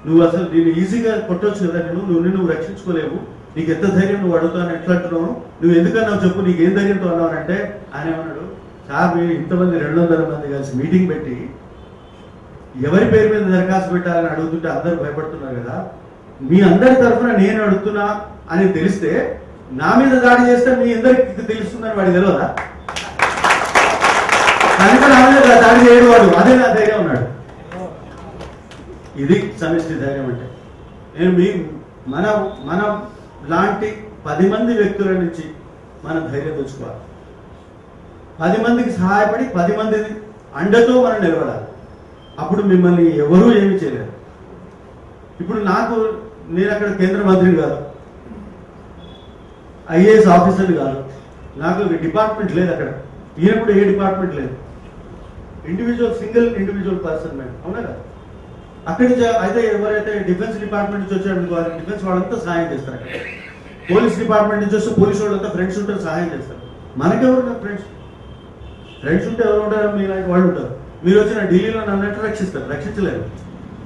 నువ్వు అసలు దీన్ని ఈజీగా కొట్టవచ్చు కదా, నువ్వు రక్షించుకోలేవు, నీకు ఎంత ధైర్యం, నువ్వు అడుగుతాను ఎట్లా అంటున్నావు, నువ్వు ఎందుకన్నావు చెప్పు, నీకు ఏం ధైర్యంతో అన్నావు అంటే, ఆయన ఏమన్నాడు, సార్ మీరు ఇంతమంది 200 మంది కలిసి మీటింగ్ పెట్టి ఎవరి పేరు మీద దరఖాస్తు పెట్టాలని అడుగుతుంటే అందరూ భయపడుతున్నారు కదా, మీ అందరి తరఫున నేను అడుగుతున్నా అని తెలిస్తే నా మీద దాడి చేస్తే మీ అందరికి తెలుస్తుందని వాడికి తెలియదా? కనుక నా మీద దాడి చేయడు వాడు, అదే నా ధైర్యం ఉన్నాడు. ఇది సమిష్టి ధైర్యం అంటే. నేను మనం లాంటి 10 మంది వ్యక్తుల నుంచి మనం ధైర్యం తెచ్చుకోవాలి. 10 మందికి సహాయపడి 10 మంది అండతో మనం నిలబడాలి. అప్పుడు మిమ్మల్ని ఎవరూ ఏమి చేయలేరు. ఇప్పుడు నేను అక్కడ కేంద్ర మంత్రిని కాదు, ఐఏఎస్ ఆఫీసర్ని కాదు, నాకు డిపార్ట్మెంట్ లేదు అక్కడ. ఈయన కూడా ఏ డిపార్ట్మెంట్ లేదు, సింగిల్ ఇండివిజువల్ పర్సన్ మేము, అవునా కదా. అక్కడి నుంచి అయితే ఎవరైతే డిఫెన్స్ డిపార్ట్మెంట్ నుంచి వచ్చారనుకో, వారికి డిఫెన్స్ వాళ్ళంతా సహాయం చేస్తారు. అక్కడ పోలీస్ డిపార్ట్మెంట్ నుంచి వస్తే పోలీసు వాళ్ళంతా ఫ్రెండ్స్ ఉంటారు, సహాయం చేస్తారు. మనకెవరు ఫ్రెండ్స్ ఉంటే ఎవరు ఉంటారు, మీలాంటి వాళ్ళు ఉంటారు. మీరు వచ్చిన ఢిల్లీలో నన్ను రక్షించలేరు.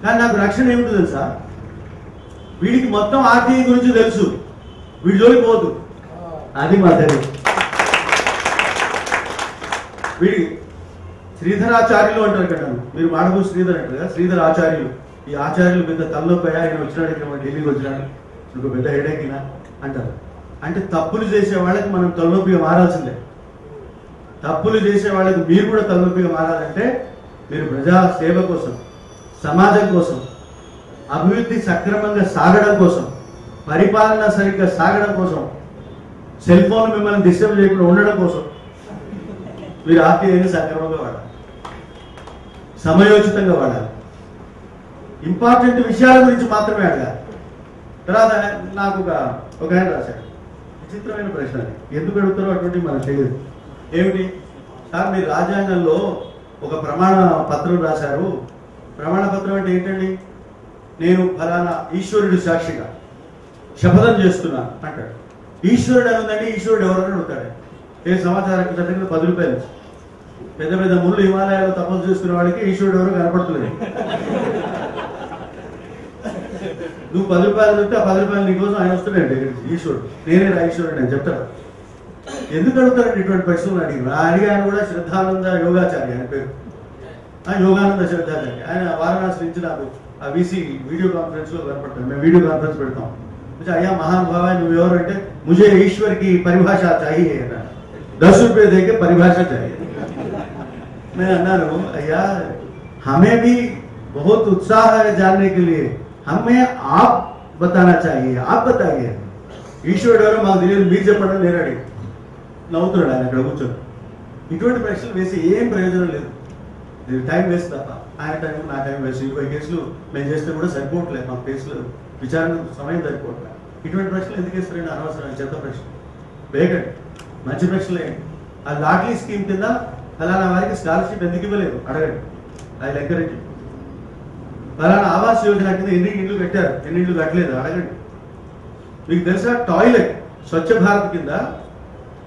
కానీ నాకు రక్షణ ఏమిటో తెలుసా, వీడికి మొత్తం ఆర్టీఐ గురించి తెలుసు, వీడి జోలికి పోదు, అది మా తెలియదు. వీడి శ్రీధరాచార్యులు అంటారు కదా, మీరు మాడబూ శ్రీధర్ అంటారు కదా, శ్రీధర్ ఆచార్యులు. ఈ ఆచార్యులు పెద్ద తలనొప్పి, ఆయన వచ్చినాడు ఇక్కడ ఢిల్లీకి వచ్చినాడు, మీకు పెద్ద హెడేకినా అంటారు. అంటే తప్పులు చేసే వాళ్ళకి మనం తలనొప్పిగా మారాల్సిందే. తప్పులు చేసే వాళ్ళకి మీరు కూడా తలనొప్పిగా మారాలంటే మీరు ప్రజా సేవ కోసం, సమాజం కోసం, అభివృద్ధి సక్రమంగా సాగడం కోసం, పరిపాలన సరిగ్గా సాగడం కోసం, సెల్ ఫోన్ మిమ్మల్ని డిస్టర్బ్ చేయకుండా ఉండడం కోసం మీరు ఆర్టీఐని సక్రమంగా వాడాలి, సమయోచితంగా వాడాలి, ఇంపార్టెంట్ విషయాల గురించి మాత్రమే అడగాలి. తర్వాత నాకు ఒక ఆయన రాశాడు, విచిత్రమైన ప్రశ్న, ఎందుకు అడుగుతారో అటువంటి మనకు తెలియదు. ఏమిటి సార్, మీరు రాజ్యాంగంలో ఒక ప్రమాణ పత్రం రాశారు, ప్రమాణ పత్రం అంటే ఏంటండి, నేను ఫలానా ఈశ్వరుడు సాక్షిగా శపథం చేస్తున్నా అంటాడు. ఈశ్వరుడు అని ఉందండి, ఈశ్వరుడు ఎవరైనా ఉంటాడు. ఏ సమాచారం దగ్గర 10 రూపాయలు, పెద్ద పెద్ద ముళ్ళు హిమాలయాల్లో తపస్సు చేసుకునే వాడికి ఈశ్వరుడు ఎవరో కనపడుతుంది. నువ్వు 10 రూపాయలు చెప్తే ఆ 10 రూపాయలు నీకోసం ఆయన వస్తున్నాడు ఈశ్వరుడు, నేనే రా ఈశ్వరుడు అని చెప్తాడు. ఎందుకు అడుగుతారండి ఇటువంటి ప్రశ్నలు అడిగాను కూడా శ్రద్ధానంద యోగాచార్య ఆయన పేరు, యోగానంద శ్రద్ధాచార్య. ఆయన వారణాసి నుంచి నాకు ఆ వీసీ వీడియో కాన్ఫరెన్స్ లో కనపడతాను, మేము వీడియో కాన్ఫరెన్స్ పెడతాం. అయ్యా మహానుభావ నువ్వు ఎవరు అంటే, ముझे ईश्वर की परिभाषा चाहिए, 10 रुपये देके परिभाषा चाहिए. मैं అన్నాను, అయ్యా हमें भी बहुत उत्साह है जानने के लिए, हमें आप बताना चाहिए, आप बताइए. ఈశ్వరుడు ఎవరో మాకు తెలియదు, మీరు చెప్పడం నేను అడిగి నవ్వుతున్నాడు ఆయన అక్కడ కూర్చొని. ఇటువంటి ప్రశ్నలు వేసి ఏం ప్రయోజనం లేదు, టైం వేస్ట్ తప్ప. ఆయన టైం నా టైం వేస్ట్. 20 కేసులు మేము చేస్తే కూడా సరిపోవట్లేదు, మా కేసులు విచారణ సమయం సరిపోవట్లేదు. ఇటువంటి ప్రశ్నలు ఎందుకు వేస్తారండి, అనవసరం చెత్త ప్రశ్న. వేగండి, మంచి ప్రశ్నలు ఏంటి. ఆ లాటరీ స్కీమ్ కింద ఫలానా వారికి స్కాలర్షిప్ ఎందుకు ఇవ్వలేదు అడగండి, అది ఎంకరేజ్. ఫలానా ఆవాస్ యోజన కింద ఎన్ని ఇండ్లు కట్టారు, ఎన్ని ఇండ్లు కట్టలేదు అడగండి. మీకు తెలుసా, టాయిలెట్ స్వచ్ఛ భారత్ కింద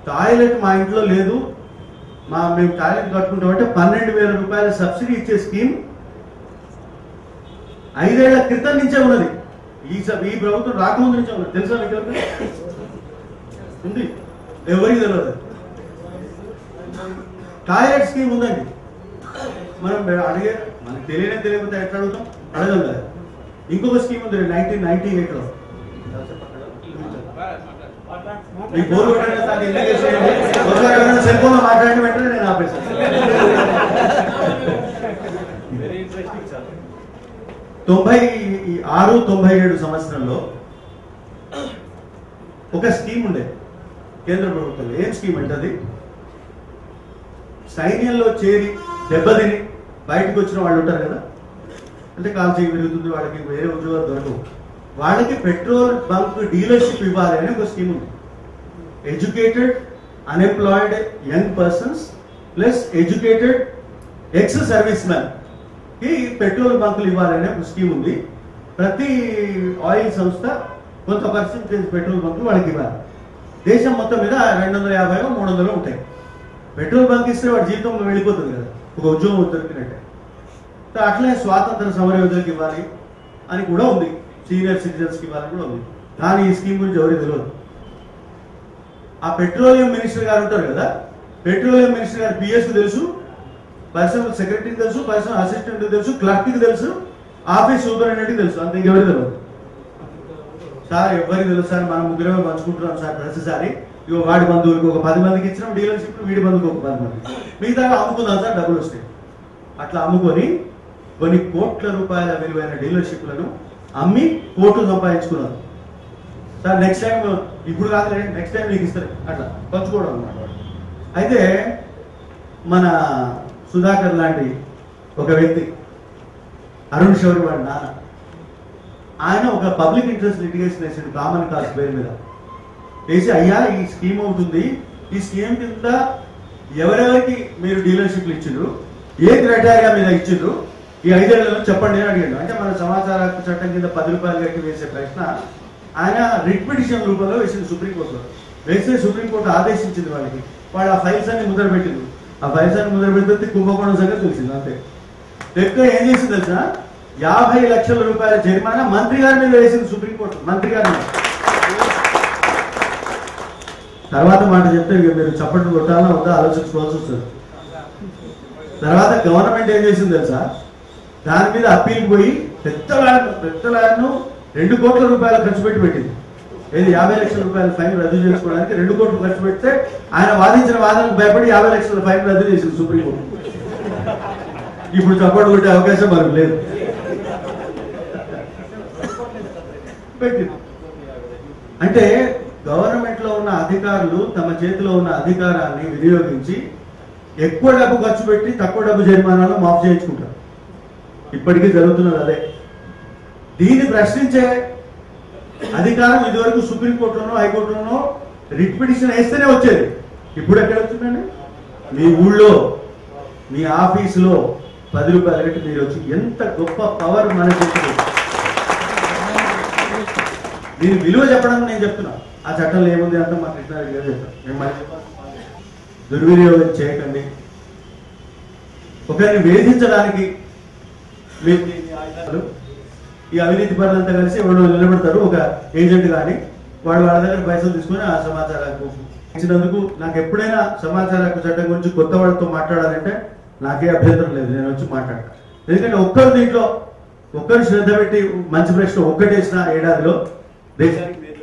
టాయిలెట్ మా ఇంట్లో లేదు, మేము టాయిలెట్ కట్టుకుంటామంటే 12,000 రూపాయల సబ్సిడీ ఇచ్చే స్కీమ్ 5 ఏళ్ల క్రితం నుంచే ఉన్నది. ఈ ప్రభుత్వం రాకముందు నుంచే ఉన్నది. తెలుసా మీకు ఉంది, ఎవరికి తెలియదు. టాయిలెట్ స్కీమ్ ఉందండి. మనం అడిగే మనకు తెలియకపోతే ఎట్లా అడుగుతాం, అడగం కదా. ఇంకొక స్కీమ్ ఉంది 1998లో. మీకు బోర్ కొట్టండి, సెల్ ఫోన్ లో మాట్లాడిన వెంటనే నేను ఆపేసాను. 96-97 సంవత్సరంలో ఒక స్కీమ్ ఉండే కేంద్ర ప్రభుత్వంలో. ఏం స్కీమ్ అంటే, అది సైన్యంలో చేరి దెబ్బతిని బయటకు వచ్చిన వాళ్ళు ఉంటారు కదా, అంటే కాల్ చేయి విరుగుతుంది, వాళ్ళకి వేరే ఉద్యోగాలు దొరకవు, వాళ్ళకి పెట్రోల్ బంక్ డీలర్షిప్ ఇవ్వాలి అని ఒక స్కీమ్ ఉంది. Educated unemployed young persons plus educated ex service men కి పెట్రోల్ బంకులు ఇవ్వాలనే ఒక స్కీమ్ ఉంది. ప్రతి ఆయిల్ సంస్థ కొంత పర్సెంటేజ్ పెట్రోల్ బంకులు వాళ్ళకి ఇవ్వాలి. దేశం మొత్తం మీద 250-300 ఉంటాయి. పెట్రోల్ బంక్ ఇస్తే వాడి జీవితం వెళ్ళిపోతుంది కదా, ఒక ఉద్యోగం దొరికినట్టే. అట్లనే స్వాతంత్ర సమరయోధులకు ఇవ్వాలి అని కూడా ఉంది, సీనియర్ సిటిజన్స్కి ఇవ్వాలని కూడా ఉంది. కానీ ఈ స్కీమ్ గురించి ఎవరికి తెలియదు. ఆ పెట్రోలియం మినిస్టర్ గారు ఉంటారు కదా, పెట్రోలియం మినిస్టర్ గారు పిఎస్కి తెలుసు, పర్సనల్ సెక్రటరీకి తెలుసు, పర్సనల్ అసిస్టెంట్కి తెలుసు, క్లర్క్కి తెలుసు, ఆఫీస్ సూపరింటెండెంట్కి తెలుసు. అంత ఇంకెవరికి తెలియదు. సార్ ఎవరికి తెలుసు సార్, మనం ముగ్గురమే పంచుకుంటున్నాం సార్ ప్రతిసారి. ఇక వాడి బంధువులకు ఒక 10 మందికి ఇచ్చినాం డీలర్షిప్, వీడి బంధువులకు ఒక 10 మంది, మిగతా అమ్ముకుందాం సార్ డబ్బులు వస్తాయి. అట్లా అమ్ముకొని కొన్ని కోట్ల రూపాయల విలువైన డీలర్షిప్లను అమ్మి కోట్లు సంపాదించుకున్నారు సార్. నెక్స్ట్ టైం ఇప్పుడు కాదు, నెక్స్ట్ టైం మీకు ఇస్తారు, అట్లా పంచుకోవడం అన్నమాట. అయితే మన సుధాకర్ లాంటి ఒక వ్యక్తి, అరుణ్ శౌరి వాడి నాన్న, ఆయన ఒక పబ్లిక్ ఇంట్రెస్ట్ లిటిగేషన్ వేసాడు కామన్ కాజ్ పేరు మీద వేసి, అయ్యా ఈ స్కీమ్ అవుతుంది, ఈ స్కీమ్ కింద ఎవరెవరికి మీరు డీలర్షిప్లు ఇచ్చిండ్రు, ఏ క్రైటీరియా మీద ఇచ్చిండ్రు, ఈ 5 ఏళ్లలో చెప్పండి అని అడిగాడు. అంటే మన సమాచార హక్కు చట్టం కింద 10 రూపాయలు కట్టి వేసే ప్రశ్న ఆయన రిట్ పిటిషన్ రూపంలో వేసింది సుప్రీంకోర్టులో. వేస్తే సుప్రీంకోర్టు ఆదేశించింది వాళ్ళకి, వాళ్ళు ఆ ఫైల్స్ అన్ని ముద్ర పెట్టింది. ఆ ఫైల్స్ అన్ని ముద్ర పెడితే కుంభకోణం సంగతి తెలిసింది అంతే. ఎక్కువ ఏం చేసింది తెలుసా, 50 లక్షల రూపాయల జరిమానా మంత్రి గారి మీద వేసింది సుప్రీంకోర్టు, మంత్రి గారి మీద. తర్వాత మాట చెప్తే మీరు చప్పట్లు కొట్టాలన్నా వద్దా ఆలోచించుకోవాల్సి వస్తుంది. తర్వాత గవర్నమెంట్ ఏం చేసింది తెలుసా, దాని మీద అప్పీల్ పోయి పెద్ద ల్యాండ్ను 2 కోట్ల రూపాయలు ఖర్చు పెట్టింది. ఏది 50 లక్షల రూపాయల ఫైన్ రద్దు చేసుకోవడానికి 2 కోట్లు ఖర్చు పెడితే ఆయన వాదించిన వాదనకు భయపడి 50 లక్షల ఫైన్ రద్దు చేసింది సుప్రీంకోర్టు. ఇప్పుడు చప్పట్లు కొట్టే అవకాశం మనకు లేదు. అంటే గవర్నమెంట్ లో ఉన్న అధికారులు తమ చేతిలో ఉన్న అధికారాన్ని వినియోగించి ఎక్కువ డబ్బు ఖర్చు పెట్టి తక్కువ డబ్బు జరిమానాలు మాఫ్ చేయించుకుంటారు. ఇప్పటికీ జరుగుతున్నది అదే. దీన్ని ప్రశ్నించే అధికారం ఇదివరకు సుప్రీంకోర్టులోనో హైకోర్టులోనో రిట్ పిటిషన్ వేస్తేనే వచ్చేది. ఇప్పుడు ఎక్కడ వచ్చిందండి? మీ ఊళ్ళో మీ ఆఫీసులో 10 రూపాయలు కట్టి మీరు వచ్చి, ఎంత గొప్ప పవర్ మన చేతిలో. దీని విలువ చెప్పడం నేను చెప్తున్నా. ఆ చట్టంలో ఏముంది అంతా మా కృష్ణారెడ్డి గారు చెప్తాను. మేము దుర్వినియోగం చేయకండి. ఒకరిని వేధించడానికి ఈ అవినీతి పరులంతా కలిసి ఎవరు నిలబడతారు, ఒక ఏజెంట్ కానీ వాళ్ళ దగ్గర పైసలు తీసుకుని ఆ సమాచార హక్కు ఇచ్చినందుకు. నాకు ఎప్పుడైనా సమాచార హక్కు చట్టం గురించి కొత్త వాళ్ళతో మాట్లాడాలంటే నాకే అభ్యంతరం లేదు, నేను వచ్చి మాట్లాడతాను. ఎందుకంటే ఒక్కరు దీంట్లో ఒక్కరు శ్రద్ధ పెట్టి మంచి ప్రశ్న ఒక్కటేసిన ఏడాదిలో దేశానికి